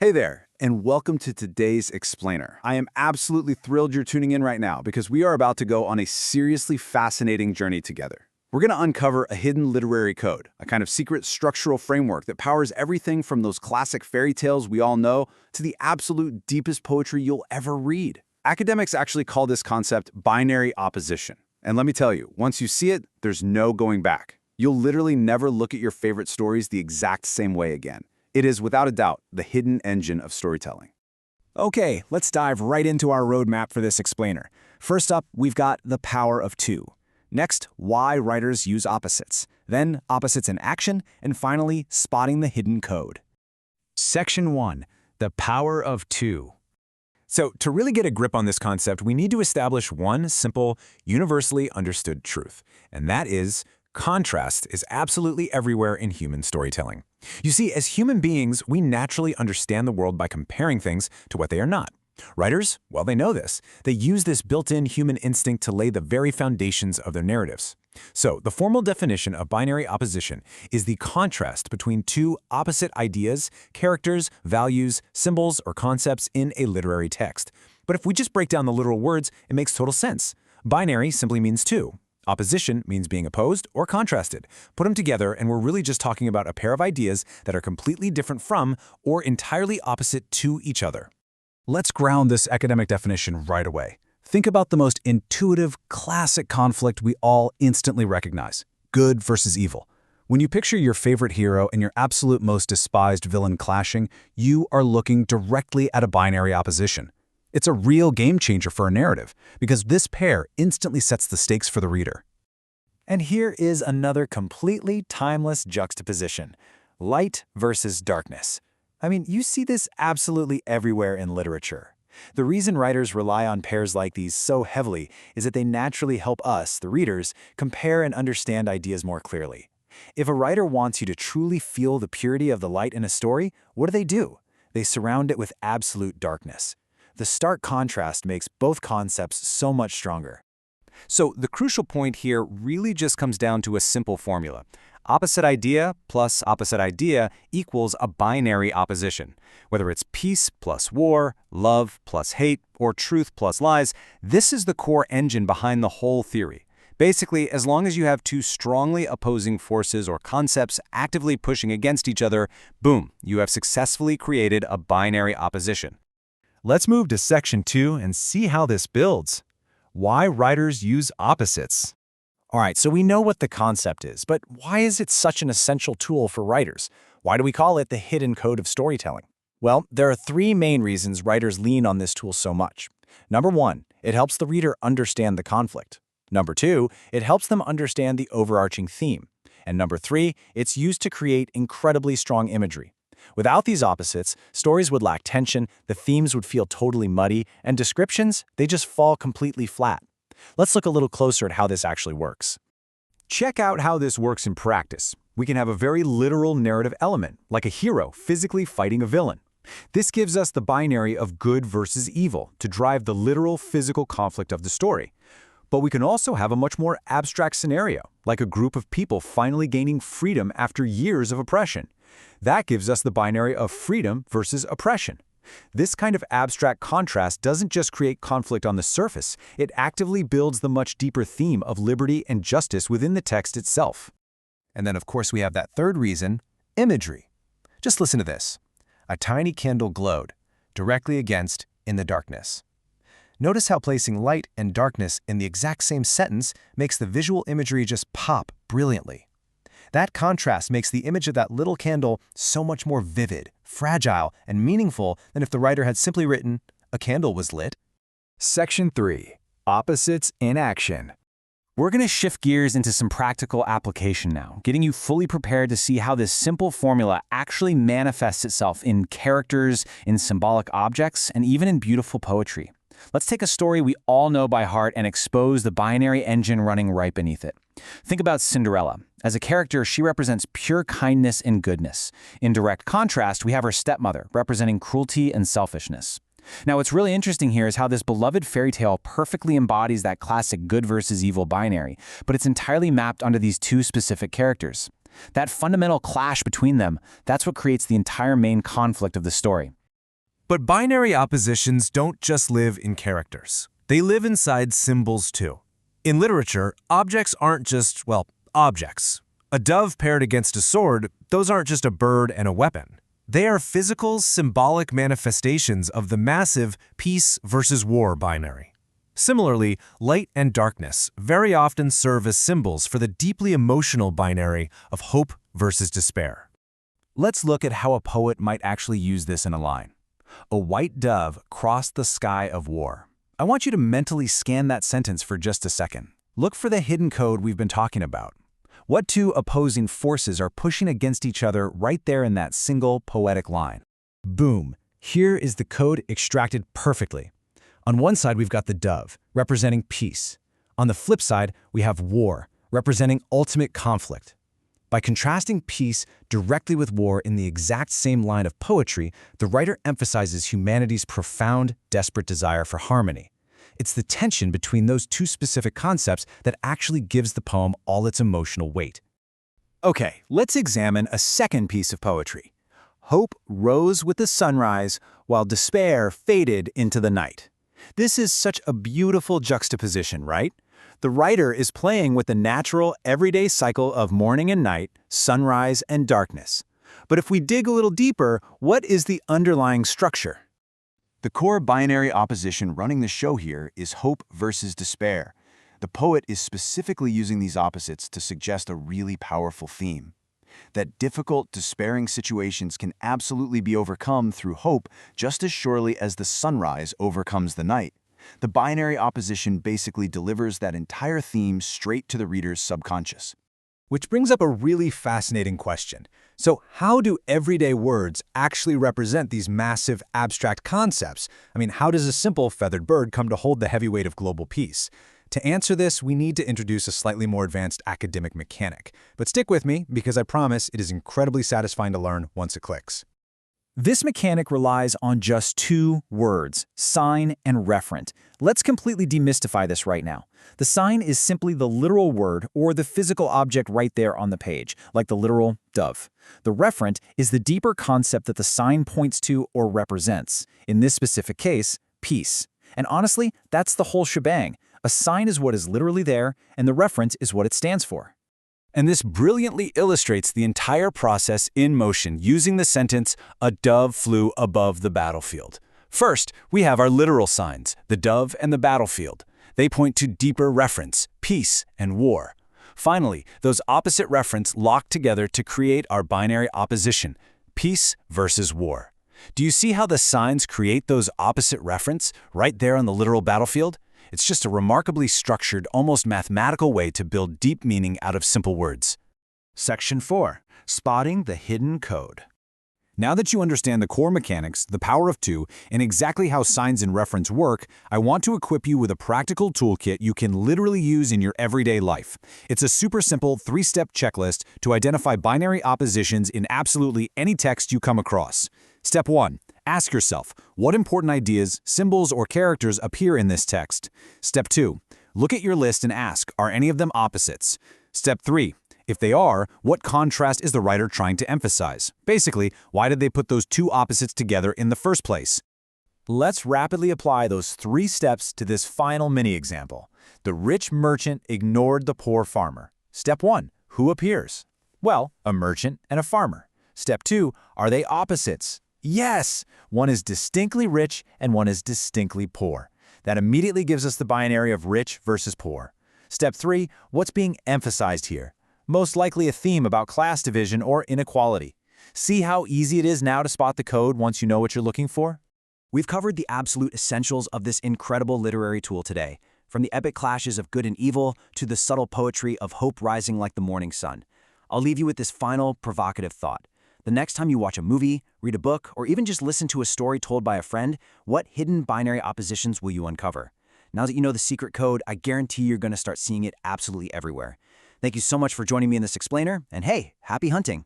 Hey there, and welcome to today's Explainer. I am absolutely thrilled you're tuning in right now because we are about to go on a seriously fascinating journey together. We're going to uncover a hidden literary code, a kind of secret structural framework that powers everything from those classic fairy tales we all know to the absolute deepest poetry you'll ever read. Academics actually call this concept binary opposition. And let me tell you, once you see it, there's no going back. You'll literally never look at your favorite stories the exact same way again. It is, without a doubt, the hidden engine of storytelling. Okay, let's dive right into our roadmap for this explainer. First up, we've got the power of two. Next, why writers use opposites. Then, opposites in action. And finally, spotting the hidden code. Section 1. The power of two. So, to really get a grip on this concept, we need to establish one simple, universally understood truth. And that is, contrast is absolutely everywhere in human storytelling. You see, as human beings, we naturally understand the world by comparing things to what they are not. Writers, well, they know this. They use this built-in human instinct to lay the very foundations of their narratives. So, the formal definition of binary opposition is the contrast between two opposite ideas, characters, values, symbols, or concepts in a literary text. But if we just break down the literal words, it makes total sense. Binary simply means two. Opposition means being opposed or contrasted. Put them together and we're really just talking about a pair of ideas that are completely different from or entirely opposite to each other. Let's ground this academic definition right away. Think about the most intuitive, classic conflict we all instantly recognize: good versus evil. When you picture your favorite hero and your absolute most despised villain clashing, you are looking directly at a binary opposition. It's a real game changer for a narrative, because this pair instantly sets the stakes for the reader. And here is another completely timeless juxtaposition: light versus darkness. I mean, you see this absolutely everywhere in literature. The reason writers rely on pairs like these so heavily is that they naturally help us, the readers, compare and understand ideas more clearly. If a writer wants you to truly feel the purity of the light in a story, what do? They surround it with absolute darkness. The stark contrast makes both concepts so much stronger. So the crucial point here really just comes down to a simple formula. Opposite idea plus opposite idea equals a binary opposition. Whether it's peace plus war, love plus hate, or truth plus lies, this is the core engine behind the whole theory. Basically, as long as you have two strongly opposing forces or concepts actively pushing against each other, boom, you have successfully created a binary opposition. Let's move to Section 2 and see how this builds. Why writers use opposites. All right, so we know what the concept is, but why is it such an essential tool for writers? Why do we call it the hidden code of storytelling? Well, there are three main reasons writers lean on this tool so much. Number one, it helps the reader understand the conflict. Number two, it helps them understand the overarching theme. And number three, it's used to create incredibly strong imagery. Without these opposites, stories would lack tension, the themes would feel totally muddy, and descriptions, they just fall completely flat. Let's look a little closer at how this actually works. Check out how this works in practice. We can have a very literal narrative element, like a hero physically fighting a villain. This gives us the binary of good versus evil to drive the literal physical conflict of the story. But we can also have a much more abstract scenario, like a group of people finally gaining freedom after years of oppression. That gives us the binary of freedom versus oppression. This kind of abstract contrast doesn't just create conflict on the surface, it actively builds the much deeper theme of liberty and justice within the text itself. And then, of course, we have that third reason, imagery. Just listen to this. A tiny candle glowed, directly against in the darkness. Notice how placing light and darkness in the exact same sentence makes the visual imagery just pop brilliantly. That contrast makes the image of that little candle so much more vivid, fragile, and meaningful than if the writer had simply written, "A candle was lit." Section 3. Opposites in action. We're going to shift gears into some practical application now, getting you fully prepared to see how this simple formula actually manifests itself in characters, in symbolic objects, and even in beautiful poetry. Let's take a story we all know by heart and expose the binary engine running right beneath it. Think about Cinderella. As a character, she represents pure kindness and goodness. In direct contrast, we have her stepmother, representing cruelty and selfishness. Now, what's really interesting here is how this beloved fairy tale perfectly embodies that classic good versus evil binary, but it's entirely mapped onto these two specific characters. That fundamental clash between them, that's what creates the entire main conflict of the story. But binary oppositions don't just live in characters. They live inside symbols too. In literature, objects aren't just, well, objects. A dove paired against a sword, those aren't just a bird and a weapon. They are physical, symbolic manifestations of the massive peace versus war binary. Similarly, light and darkness very often serve as symbols for the deeply emotional binary of hope versus despair. Let's look at how a poet might actually use this in a line. A white dove crossed the sky of war. I want you to mentally scan that sentence for just a second. Look for the hidden code we've been talking about. What two opposing forces are pushing against each other right there in that single poetic line? Boom! Here is the code extracted perfectly. On one side, we've got the dove, representing peace. On the flip side, we have war, representing ultimate conflict. By contrasting peace directly with war in the exact same line of poetry, the writer emphasizes humanity's profound, desperate desire for harmony. It's the tension between those two specific concepts that actually gives the poem all its emotional weight. Okay, let's examine a second piece of poetry. Hope rose with the sunrise, while despair faded into the night. This is such a beautiful juxtaposition, right? The writer is playing with the natural, everyday cycle of morning and night, sunrise and darkness. But if we dig a little deeper, what is the underlying structure? The core binary opposition running the show here is hope versus despair. The poet is specifically using these opposites to suggest a really powerful theme. That difficult, despairing situations can absolutely be overcome through hope just as surely as the sunrise overcomes the night. The binary opposition basically delivers that entire theme straight to the reader's subconscious. Which brings up a really fascinating question. So how do everyday words actually represent these massive abstract concepts? I mean, how does a simple feathered bird come to hold the heavy weight of global peace? To answer this, we need to introduce a slightly more advanced academic mechanic. But stick with me, because I promise it is incredibly satisfying to learn once it clicks. This mechanic relies on just two words, sign and referent. Let's completely demystify this right now. The sign is simply the literal word or the physical object right there on the page, like the literal dove. The referent is the deeper concept that the sign points to or represents. In this specific case, peace. And honestly, that's the whole shebang. A sign is what is literally there, and the referent is what it stands for. And this brilliantly illustrates the entire process in motion using the sentence, "A dove flew above the battlefield." First, we have our literal signs, the dove and the battlefield. They point to deeper reference, peace and war. Finally, those opposite referents lock together to create our binary opposition, peace versus war. Do you see how the signs create those opposite referents right there on the literal battlefield? It's just a remarkably structured, almost mathematical way to build deep meaning out of simple words. Section 4. Spotting the hidden code. Now that you understand the core mechanics, the power of two, and exactly how signs and reference work, I want to equip you with a practical toolkit you can literally use in your everyday life. It's a super simple 3-step checklist to identify binary oppositions in absolutely any text you come across. Step 1. Ask yourself, what important ideas, symbols, or characters appear in this text? Step 2. Look at your list and ask, are any of them opposites? Step 3. If they are, what contrast is the writer trying to emphasize? Basically, why did they put those two opposites together in the first place? Let's rapidly apply those 3 steps to this final mini-example. The rich merchant ignored the poor farmer. Step 1. Who appears? Well, a merchant and a farmer. Step 2. Are they opposites? Yes! One is distinctly rich and one is distinctly poor. That immediately gives us the binary of rich versus poor. Step 3. What's being emphasized here? Most likely a theme about class division or inequality. See how easy it is now to spot the code once you know what you're looking for? We've covered the absolute essentials of this incredible literary tool today, from the epic clashes of good and evil to the subtle poetry of hope rising like the morning sun. I'll leave you with this final, provocative thought. The next time you watch a movie, read a book, or even just listen to a story told by a friend, what hidden binary oppositions will you uncover? Now that you know the secret code, I guarantee you're going to start seeing it absolutely everywhere. Thank you so much for joining me in this explainer, and hey, happy hunting!